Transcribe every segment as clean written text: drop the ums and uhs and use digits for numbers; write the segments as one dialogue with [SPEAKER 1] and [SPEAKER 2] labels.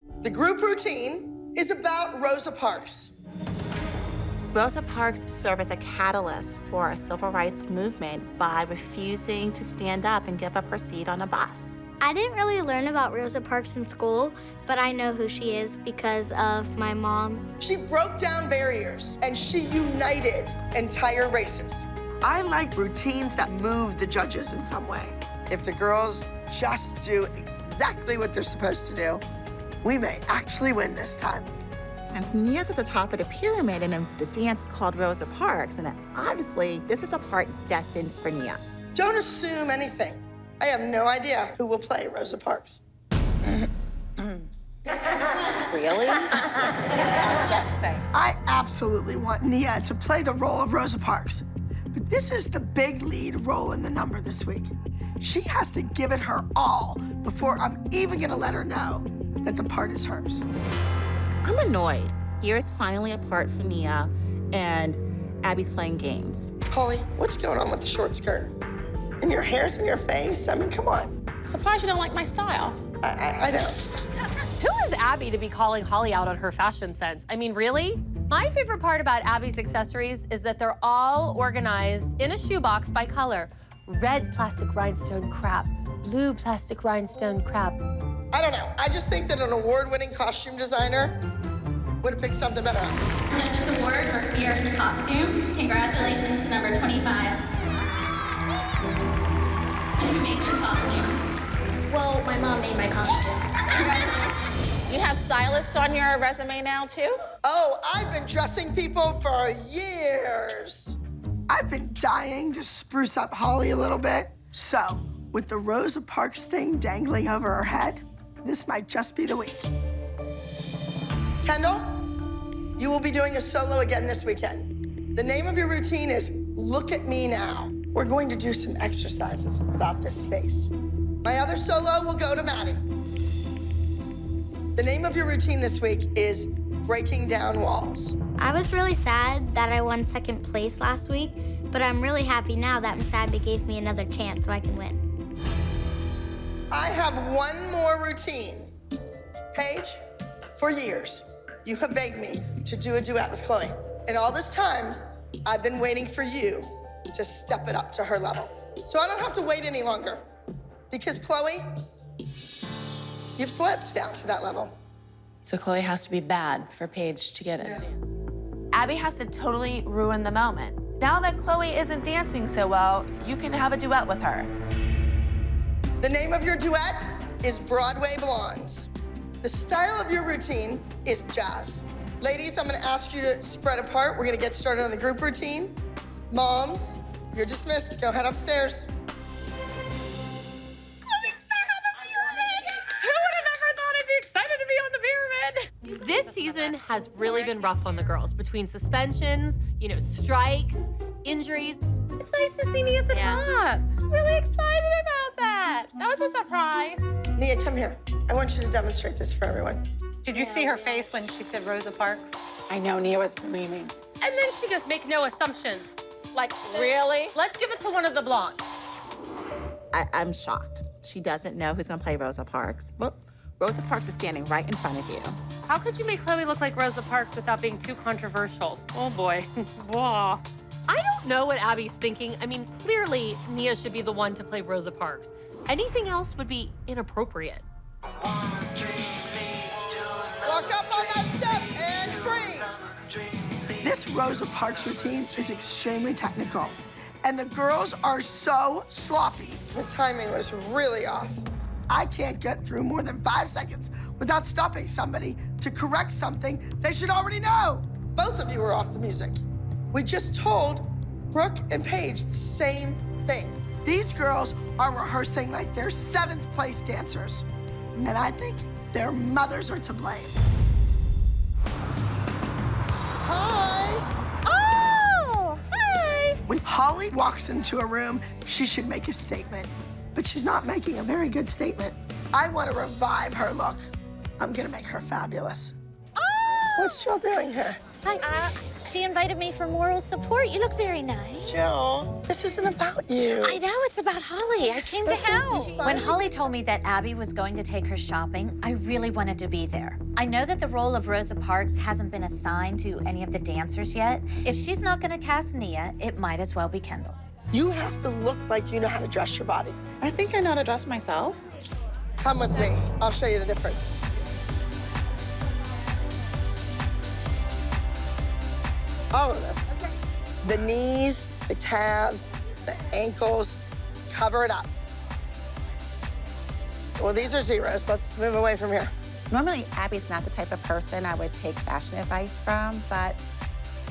[SPEAKER 1] The group routine is about Rosa Parks.
[SPEAKER 2] Rosa Parks served as a catalyst for a civil rights movement by refusing to stand up and give up her seat on a bus.
[SPEAKER 3] I didn't really learn about Rosa Parks in school, but I know who she is because of my mom.
[SPEAKER 1] She broke down barriers and she united entire races.
[SPEAKER 4] I like routines that move the judges in some way. If the girls just do exactly what they're supposed to do, we may actually win this time.
[SPEAKER 2] Since Nia's at the top of the pyramid and the dance is called Rosa Parks, and obviously this is a part destined for Nia.
[SPEAKER 1] Don't assume anything. I have no idea who will play Rosa Parks.
[SPEAKER 2] Really? Just say.
[SPEAKER 4] I absolutely want Nia to play the role of Rosa Parks, but this is the big lead role in the number this week. She has to give it her all before I'm even gonna let her know that the part is hers.
[SPEAKER 2] I'm annoyed. Here's finally a part for Nia, and Abby's playing games.
[SPEAKER 1] Holly, what's going on with the short skirt? And your hair's in your face? I mean, come on.
[SPEAKER 5] Surprised you don't like my style.
[SPEAKER 1] I don't.
[SPEAKER 6] Who is Abby to be calling Holly out on her fashion sense? I mean, really? My favorite part about Abby's accessories is that they're all organized in a shoebox by color. Red plastic rhinestone crap, blue plastic rhinestone crap.
[SPEAKER 1] I don't know. I just think that an award-winning costume designer would have picked something better.
[SPEAKER 7] Judges Award for Fierce Costume. Congratulations to number 25. Who made your costume?
[SPEAKER 3] Well, my mom made my costume.
[SPEAKER 7] Congratulations.
[SPEAKER 5] You have stylists on your resume now, too?
[SPEAKER 1] Oh, I've been dressing people for years.
[SPEAKER 4] I've been dying to spruce up Holly a little bit. So, with the Rosa Parks thing dangling over her head, this might just be the week.
[SPEAKER 1] Kendall, you will be doing a solo again this weekend. The name of your routine is Look at Me Now. We're going to do some exercises about this face. My other solo will go to Maddie. The name of your routine this week is Breaking Down Walls.
[SPEAKER 3] I was really sad that I won second place last week, but I'm really happy now that Miss Abby gave me another chance so I can win.
[SPEAKER 1] I have one more routine. Paige, for years, you have begged me to do a duet with Chloe. And all this time, I've been waiting for you to step it up to her level. So I don't have to wait any longer. Because Chloe, you've slipped down to that level.
[SPEAKER 8] So Chloe has to be bad for Paige to get it.
[SPEAKER 1] Yeah.
[SPEAKER 9] Abby has to totally ruin the moment. Now that Chloe isn't dancing so well, you can have a duet with her.
[SPEAKER 1] The name of your duet is Broadway Blondes. The style of your routine is jazz. Ladies, I'm gonna ask you to spread apart. We're gonna get started on the group routine. Moms, you're dismissed. Go head upstairs.
[SPEAKER 6] This season has really been rough on the girls. Between suspensions, strikes, injuries. It's nice to see me at the top.
[SPEAKER 5] Really excited about that. That was a surprise.
[SPEAKER 1] Nia, come here. I want you to demonstrate this for everyone.
[SPEAKER 10] Did you see her face when she said Rosa Parks?
[SPEAKER 5] I know Nia was gleaming.
[SPEAKER 6] And then she goes, make no assumptions.
[SPEAKER 5] Like, really?
[SPEAKER 6] Let's give it to one of the blondes.
[SPEAKER 2] I'm shocked. She doesn't know who's gonna play Rosa Parks. Well, Rosa Parks is standing right in front of you.
[SPEAKER 6] How could you make Chloe look like Rosa Parks without being too controversial? Oh boy. Whoa. I don't know what Abby's thinking. I mean, clearly Nia should be the one to play Rosa Parks. Anything else would be inappropriate.
[SPEAKER 1] Walk up on that step and freeze.
[SPEAKER 4] This Rosa Parks routine is extremely technical, and the girls are so sloppy.
[SPEAKER 1] The timing was really off.
[SPEAKER 4] I can't get through more than 5 seconds without stopping somebody to correct something they should already know.
[SPEAKER 1] Both of you were off the music. We just told Brooke and Paige the same thing.
[SPEAKER 4] These girls are rehearsing like they're 7th place dancers, and I think their mothers are to blame.
[SPEAKER 1] Hi.
[SPEAKER 4] Oh, hi. When Holly walks into a room, she should make a statement, but she's not making a very good statement. I want to revive her look. I'm gonna make her fabulous.
[SPEAKER 1] What's y'all doing here?
[SPEAKER 11] Hi. She invited me for moral support. You look very nice.
[SPEAKER 1] Jill, this isn't about you.
[SPEAKER 11] I know, it's about Holly. I came to help.
[SPEAKER 12] When Holly told me that Abby was going to take her shopping, I really wanted to be there. I know that the role of Rosa Parks hasn't been assigned to any of the dancers yet. If she's not gonna cast Nia, it might as well be Kendall.
[SPEAKER 1] You have to look like you know how to dress your body.
[SPEAKER 10] I think I know how to dress myself.
[SPEAKER 1] Come with me. I'll show you the difference. All of this. The knees, the calves, the ankles, cover it up. Well, these are zeros. Let's move away from here.
[SPEAKER 2] Normally, Abby's not the type of person I would take fashion advice from, but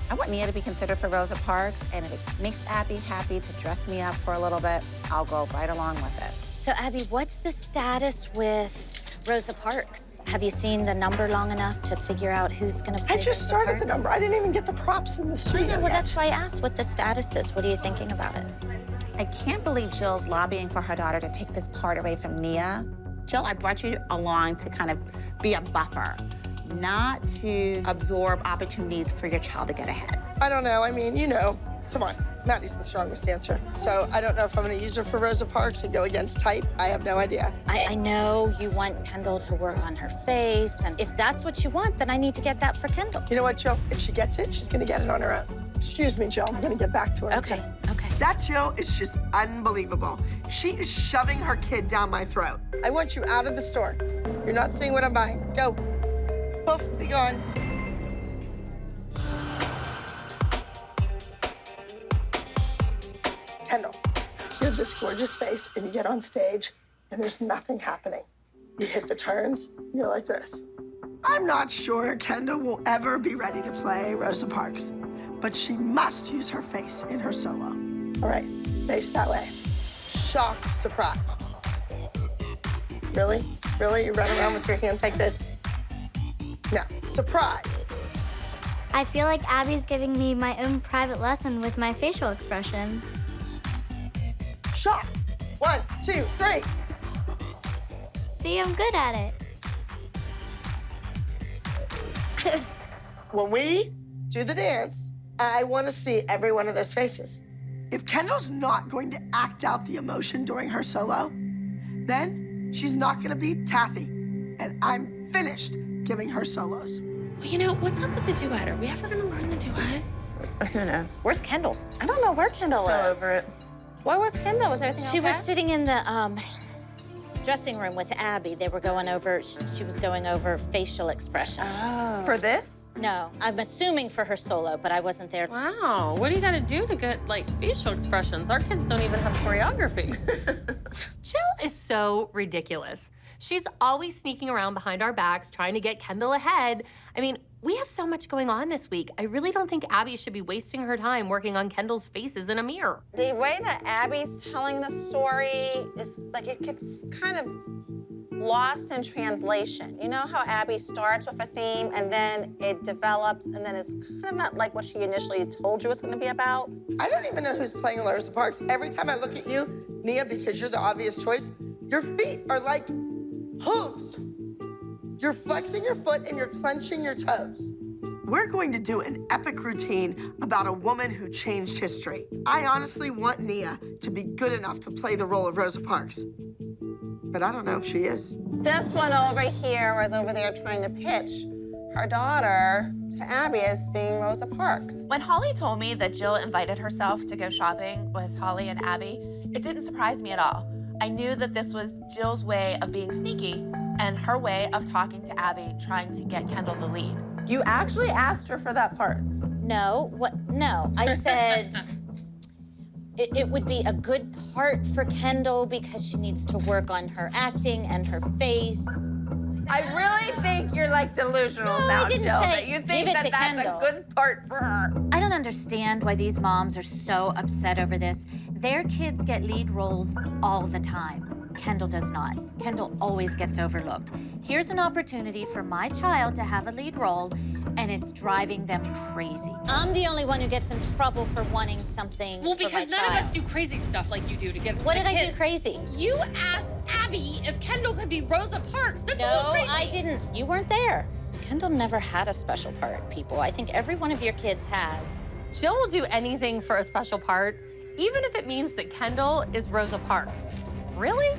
[SPEAKER 2] I want Nia to be considered for Rosa Parks, and if it makes Abby happy to dress me up for a little bit, I'll go right along with it.
[SPEAKER 11] So, Abby, what's the status with Rosa Parks? Have you seen the number long enough to figure out who's going to play
[SPEAKER 1] I just started the number. I didn't even get the props in the studio
[SPEAKER 11] Well,
[SPEAKER 1] yet.
[SPEAKER 11] that's why I asked what the status is. What are you thinking about it?
[SPEAKER 2] I can't believe Jill's lobbying for her daughter to take this part away from Nia. Jill, I brought you along to kind of be a buffer, not to absorb opportunities for your child to get ahead.
[SPEAKER 1] I don't know. I mean, you know. Come on. Maddie's the strongest dancer. So I don't know if I'm going to use her for Rosa Parks and go against type. I have no idea.
[SPEAKER 11] I know you want Kendall to work on her face, and if that's what you want, then I need to get that for Kendall.
[SPEAKER 1] You know what, Jill? If she gets it, she's going to get it on her own. Excuse me, Jill. I'm going to get back to her.
[SPEAKER 11] Okay, okay.
[SPEAKER 4] That Jill is just unbelievable. She is shoving her kid down my throat.
[SPEAKER 1] I want you out of the store. You're not seeing what I'm buying. Go. Poof, be gone. Kendall, you have this gorgeous face, and you get on stage, and there's nothing happening. You hit the turns, you're like this.
[SPEAKER 4] I'm not sure Kendall will ever be ready to play Rosa Parks, but she must use her face in her solo.
[SPEAKER 1] All right, face that way. Shock, surprise. Really? Really? You run around with your hands like this? No, surprise.
[SPEAKER 3] I feel like Abby's giving me my own private lesson with my facial expressions.
[SPEAKER 1] Shock. 1, 2, 3.
[SPEAKER 3] See, I'm good at it.
[SPEAKER 1] When we do the dance, I want to see every one of those faces.
[SPEAKER 4] If Kendall's not going to act out the emotion during her solo, then she's not going to beat Kathy. And I'm finished giving her solos.
[SPEAKER 9] Well, you know, what's up with the duet? Are we ever gonna learn the duet?
[SPEAKER 10] Who knows?
[SPEAKER 5] Where's Kendall?
[SPEAKER 10] I don't know where Kendall is.
[SPEAKER 5] So over it.
[SPEAKER 10] Where was Kendall? Was everything
[SPEAKER 11] She
[SPEAKER 10] okay?
[SPEAKER 11] was sitting in the dressing room with Abby. They were going over, she was going over facial expressions.
[SPEAKER 10] Oh. For this?
[SPEAKER 11] No, I'm assuming for her solo, but I wasn't there.
[SPEAKER 6] Wow, what do you gotta do to get, like, facial expressions? Our kids don't even have choreography. Jill is so ridiculous. She's always sneaking around behind our backs, trying to get Kendall ahead. I mean, we have so much going on this week. I really don't think Abby should be wasting her time working on Kendall's faces in a mirror.
[SPEAKER 5] The way that Abby's telling the story is like it gets kind of lost in translation. You know how Abby starts with a theme and then it develops and then it's kind of not like what she initially told you it's going to be about?
[SPEAKER 1] I don't even know who's playing Rosa Parks. Every time I look at you, Nia, because you're the obvious choice, your feet are like hooves. You're flexing your foot and you're clenching your toes.
[SPEAKER 4] We're going to do an epic routine about a woman who changed history. I honestly want Nia to be good enough to play the role of Rosa Parks. But I don't know if she is.
[SPEAKER 5] This one over here was over there trying to pitch her daughter to Abby as being Rosa Parks.
[SPEAKER 9] When Holly told me that Jill invited herself to go shopping with Holly and Abby, it didn't surprise me at all. I knew that this was Jill's way of being sneaky and her way of talking to Abby, trying to get Kendall the lead.
[SPEAKER 10] You actually asked her for that part.
[SPEAKER 11] No, what? No, I said it would be a good part for Kendall because she needs to work on her acting and her face.
[SPEAKER 10] I really think you're like delusional
[SPEAKER 11] No,
[SPEAKER 10] now,
[SPEAKER 11] I didn't
[SPEAKER 10] Jill.
[SPEAKER 11] say
[SPEAKER 10] That you think
[SPEAKER 11] give it
[SPEAKER 10] that
[SPEAKER 11] to
[SPEAKER 10] that's
[SPEAKER 11] Kendall.
[SPEAKER 10] a good part for her.
[SPEAKER 12] I don't understand why these moms are so upset over this. Their kids get lead roles all the time. Kendall does not. Kendall always gets overlooked. Here's an opportunity for my child to have a lead role, and it's driving them crazy.
[SPEAKER 11] I'm the only one who gets in trouble for wanting something
[SPEAKER 6] Well,
[SPEAKER 11] for my
[SPEAKER 6] because none
[SPEAKER 11] child.
[SPEAKER 6] of us do crazy stuff like you do to get
[SPEAKER 11] What
[SPEAKER 6] a
[SPEAKER 11] did I
[SPEAKER 6] kid.
[SPEAKER 11] do crazy?
[SPEAKER 6] You asked Abby if Kendall could be Rosa Parks. That's a
[SPEAKER 11] No,
[SPEAKER 6] little crazy.
[SPEAKER 11] I didn't. You weren't there. Kendall never had a special part, people. I think every one of your kids has.
[SPEAKER 6] Jill will do anything for a special part, even if it means that Kendall is Rosa Parks. Really?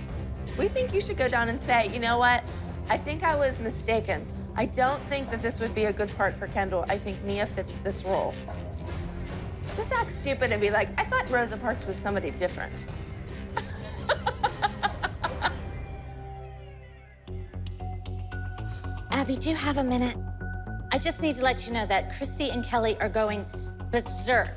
[SPEAKER 10] We think you should go down and say, you know what? I think I was mistaken. I don't think that this would be a good part for Kendall. I think Nia fits this role. Just act stupid and be like, I thought Rosa Parks was somebody different.
[SPEAKER 11] Abby, do you have a minute? I just need to let you know that Christy and Kelly are going berserk,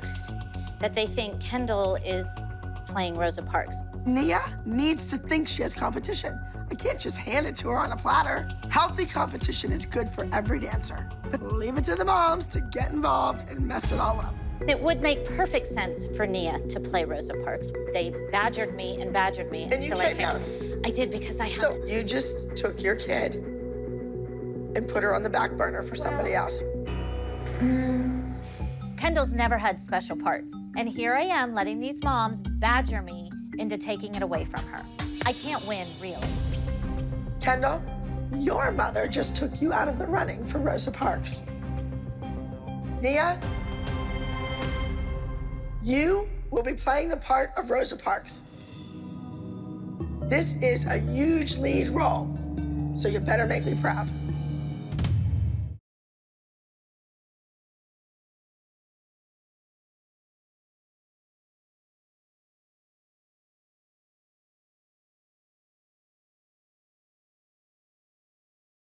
[SPEAKER 11] that they think Kendall is playing Rosa Parks.
[SPEAKER 4] Nia needs to think she has competition. I can't just hand it to her on a platter. Healthy competition is good for every dancer. But leave it to the moms to get involved and mess it all up.
[SPEAKER 11] It would make perfect sense for Nia to play Rosa Parks. They badgered me and badgered me
[SPEAKER 1] And you
[SPEAKER 11] until I
[SPEAKER 1] came down.
[SPEAKER 11] I did because I had
[SPEAKER 1] So
[SPEAKER 11] to.
[SPEAKER 1] you just took your kid and put her on the back burner for somebody else.
[SPEAKER 12] Kendall's never had special parts. And here I am letting these moms badger me into taking it away from her. I can't win, really.
[SPEAKER 1] Kendall, your mother just took you out of the running for Rosa Parks. Nia, you will be playing the part of Rosa Parks. This is a huge lead role, so you better make me proud.